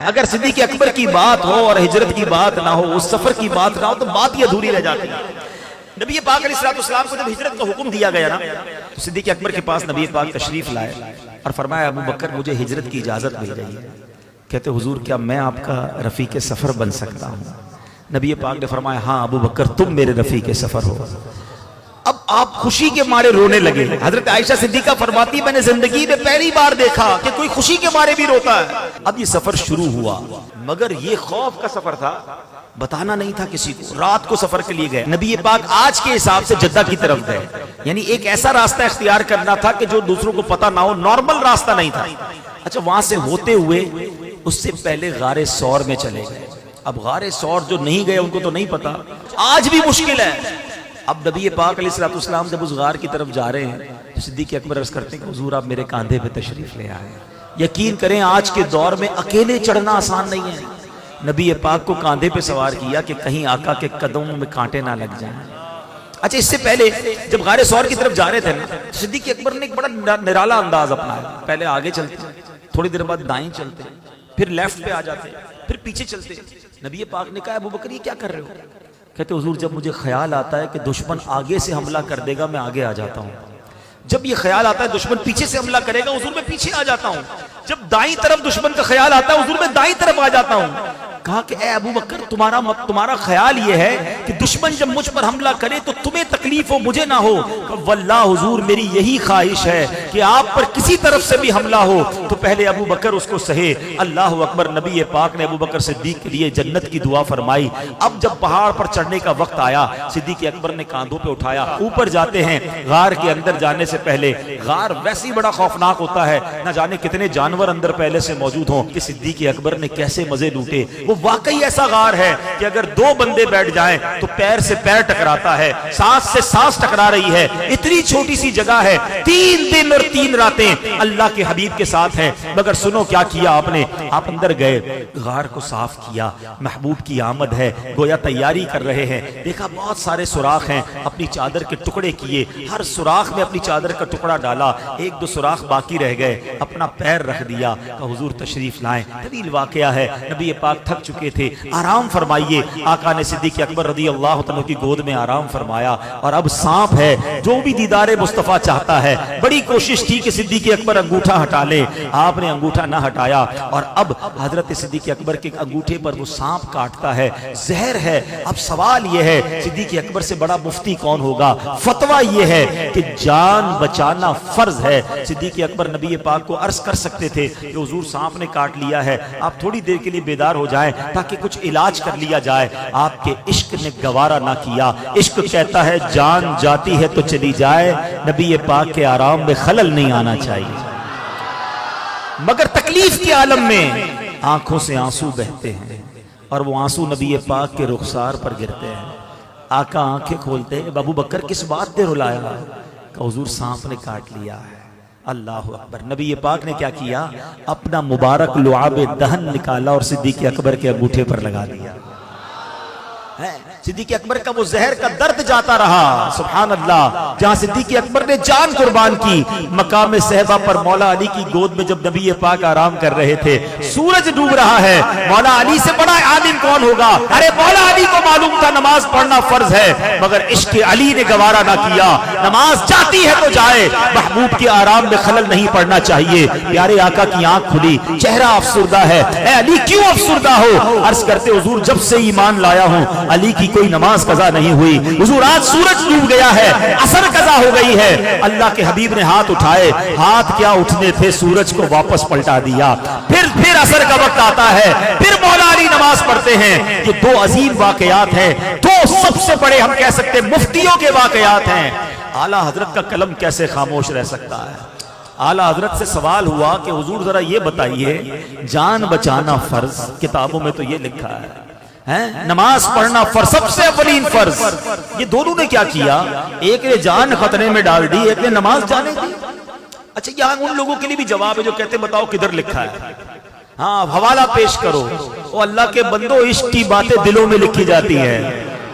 اگر صدیق اکبر کی بات ہو اور ہجرت کی بات نہ ہو، اس سفر کی بات نہ ہو، تو بات یہ ادھوری رہ جاتی ہے۔ نبی پاک علیہ السلام کو جب ہجرت کا حکم دیا گیا نا، تو صدیق اکبر کے پاس نبی پاک تشریف لائے اور فرمایا ابو بکر مجھے ہجرت کی اجازت مل گئی ہے۔ کہتے حضور کیا میں آپ کا رفیق سفر بن سکتا ہوں؟ نبی پاک نے فرمایا ہاں ابو بکر تم میرے رفیق سفر ہو۔ اب آپ خوشی کے مارے رونے لگے۔ حضرت عائشہ صدیقہ فرماتی میں نے زندگی میں پہلی بار دیکھا کہ کوئی خوشی کے مارے بھی روتا ہے۔ اب یہ سفر شروع ہوا، مگر یہ خوف کا سفر تھا، بتانا نہیں تھا کسی کو۔ رات کو سفر کے لیے گئے، نبی پاک آج کے حساب سے جدہ کی طرف گئے، یعنی ایک ایسا راستہ اختیار کرنا تھا کہ جو دوسروں کو پتہ نہ ہو، نارمل راستہ نہیں تھا۔ اچھا وہاں سے ہوتے ہوئے اس سے پہلے غار ثور میں چلے گئے۔ اب غار ثور جو نہیں گئے ان کو تو نہیں پتا، آج بھی مشکل ہے۔ اب نبی پاک علیہ السلام جب اس غار کی طرف جا رہے ہیں تو صدیق اکبر عرض کرتے ہیں کہ حضور آپ میرے کاندھے پہ تشریف لے آئے۔ یقین کریں آج کے دور میں اکیلے چڑھنا آسان نہیں ہے۔ نبی پاک کو کاندھے پہ سوار کیا کہ کہیں آقا کے قدموں میں کانٹے نہ لگ جائیں۔ اچھا اس سے پہلے جب غار ثور کی طرف جا رہے تھے نا، صدیق اکبر نے ایک بڑا نرالا انداز اپنایا۔ پہلے آگے چلتے، تھوڑی دیر بعد دائیں چلتے، پھر لیفٹ پہ آ جاتے، پھر پیچھے چلتے۔ نبی پاک نے کہا ابو بکر یہ کیا کر رہے ہو؟ کہتے حضور جب مجھے خیال آتا ہے کہ دشمن آگے سے حملہ کر دے گا میں آگے آ جاتا ہوں، جب یہ خیال آتا ہے دشمن پیچھے سے حملہ کرے گا حضور میں پیچھے آ جاتا ہوں، جب دائیں طرف دشمن کا خیال آتا ہے حضور میں دائیں طرف آ جاتا ہوں۔ کہا کہ اے ابو بکر تمہارا خیال یہ ہے کہ دشمن جب مجھ پر حملہ کرے تو تمہیں تکلیف ہو مجھے نہ ہو؟ کہ واللہ حضور میری یہی خواہش ہے کہ آپ پر کسی طرف سے بھی حملہ ہو تو پہلے ابو بکر اس کو سہے۔ اللہ اکبر۔ نبی پاک نے ابو بکر صدیق کے لیے جنت کی دعا فرمائی۔ اب جب پہاڑ پر چڑھنے کا وقت آیا صدیق اکبر نے کاندھوں پہ اٹھایا، اوپر جاتے ہیں۔ غار کے اندر جانے سے پہلے، غار ویسے ہی بڑا خوفناک ہوتا ہے، نہ جانے کتنے جانور اندر پہلے سے موجود ہوں، کہ صدیق اکبر نے کیسے مزے لوٹے۔ وہ واقعی ایسا غار ہے کہ اگر دو بندے بیٹھ جائیں تو پیر سے پیر ٹکراتا ہے، سانس سے سانس ٹکرا رہی ہے۔ اتنی چھوٹی سی جگہ ہے، 3 دن اور 3 راتیں اللہ کے حبیب کے ساتھ ہیں۔ مگر سنو کیا کیا آپ نے، آپ اندر گئے، غار کو صاف کیا، محبوب کی آمد ہے، گویا تیاری کر رہے ہیں۔ دیکھا بہت سارے سوراخ ہیں، اپنی چادر کے ٹکڑے کیے، ہر سوراخ میں اپنی چادر کا ٹکڑا ڈالا، 1-2 سوراخ باقی رہ گئے، اپنا پیر رکھ دیا کہ حضور تشریف لائیں۔ طویل واقعہ ہے، نبی پاک تھک چکے تھے، آرام فرمائیے۔ آقا نے صدیق اکبر رضی اللہ عنہ کی گود میں آرام فرمایا، اور اب سانپ ہے جو بھی دیدار مصطفیٰ چاہتا ہے۔ بڑی کوشش تھی کہ صدیق اکبر انگوٹھا ہٹا لے، آپ نے انگوٹھا نہ ہٹایا، اور اب حضرت صدیق اکبر کے انگوٹھے پر وہ سانپ کاٹتا ہے، زہر ہے۔ اب سوال یہ ہے صدیق اکبر سے بڑا مفتی کون ہوگا؟ فتویٰ یہ ہے کہ جان بچانا فرض ہے۔ صدیق اکبر نبی پاک کو عرض کر سکتے تھے کہ حضور سانپ نے کاٹ لیا ہے، آپ تھوڑی دیر کے لیے بیدار ہو جائیں تاکہ کچھ علاج کر لیا جائے۔ آپ کے عشق نے گوارا نہ کیا۔ عشق کہتا ہے جان جاتی ہے تو چلی جائے، نبی پاک کے آرام میں خلل نہیں آنا چاہیے۔ مگر تکلیف کے عالم میں آنکھوں سے آنسو بہتے ہیں، اور وہ آنسو نبی پاک کے رخسار پر گرتے ہیں۔ آقا آنکھیں کھولتے ہیں، ابو بکر کس بات پہ رلایا؟ کہ حضور سانپ نے کاٹ لیا ہے۔ اللہ اکبر۔ نبی پاک نے کیا کیا؟ اپنا مبارک لعاب دہن نکالا اور صدیق اکبر کے انگوٹھے پر لگا دیا۔ صدیق اکبر کا وہ زہر کا درد جاتا رہا۔ سبحان اللہ۔ جہاں صدیق اکبر نے جان قربان کی، مقام صحبہ پر مولا علی کی گود میں جب نبی پاک آرام کر رہے تھے، سورج ڈوب رہا ہے، مولا علی سے بڑا عالم کون ہوگا؟ ارے مولا علی کو معلوم تھا نماز پڑھنا فرض ہے، مگر عشق علی نے گوارا نہ کیا۔ نماز جاتی ہے تو جائے، محبوب کے آرام میں خلل نہیں پڑنا چاہیے۔ پیارے آقا کی آنکھ کھلی، چہرہ افسردہ ہے۔ اے علی کیوں افسردہ ہو؟ عرض کرتے حضور جب سے ایمان لایا ہوں علی کی کوئی نماز قضا نہیں ہوئی۔ حضور آج سورج ڈوب گیا ہے، عصر قضا ہو گئی ہے۔ اللہ کے حبیب نے ہاتھ اٹھائے، ہاتھ کیا اٹھنے تھے، سورج کو واپس پلٹا دیا۔ پھر عصر کا وقت آتا ہے، پھر مولا علی نماز پڑھتے ہیں۔ یہ 2 عظیم واقعات ہیں، 2 سب سے بڑے ہم کہہ سکتے مفتیوں کے واقعات ہیں۔ اعلیٰ حضرت کا قلم کیسے خاموش رہ سکتا ہے؟ اعلیٰ حضرت سے سوال ہوا کہ حضور ذرا یہ بتائیے، جان بچانا فرض، کتابوں میں تو یہ لکھا ہے، نماز پڑھنا فرض، سب سے اولین فرض۔ یہ دونوں نے کیا کیا؟ ایک نے جان خطرے میں ڈال دی، ایک نے نماز جانے دی۔ اچھا یہاں ان لوگوں کے لیے بھی جواب ہے جو کہتے بتاؤ کدھر لکھا ہے؟ ہاں حوالہ پیش کرو۔ او اللہ کے بندو، عشق کی باتیں دلوں میں لکھی جاتی ہیں،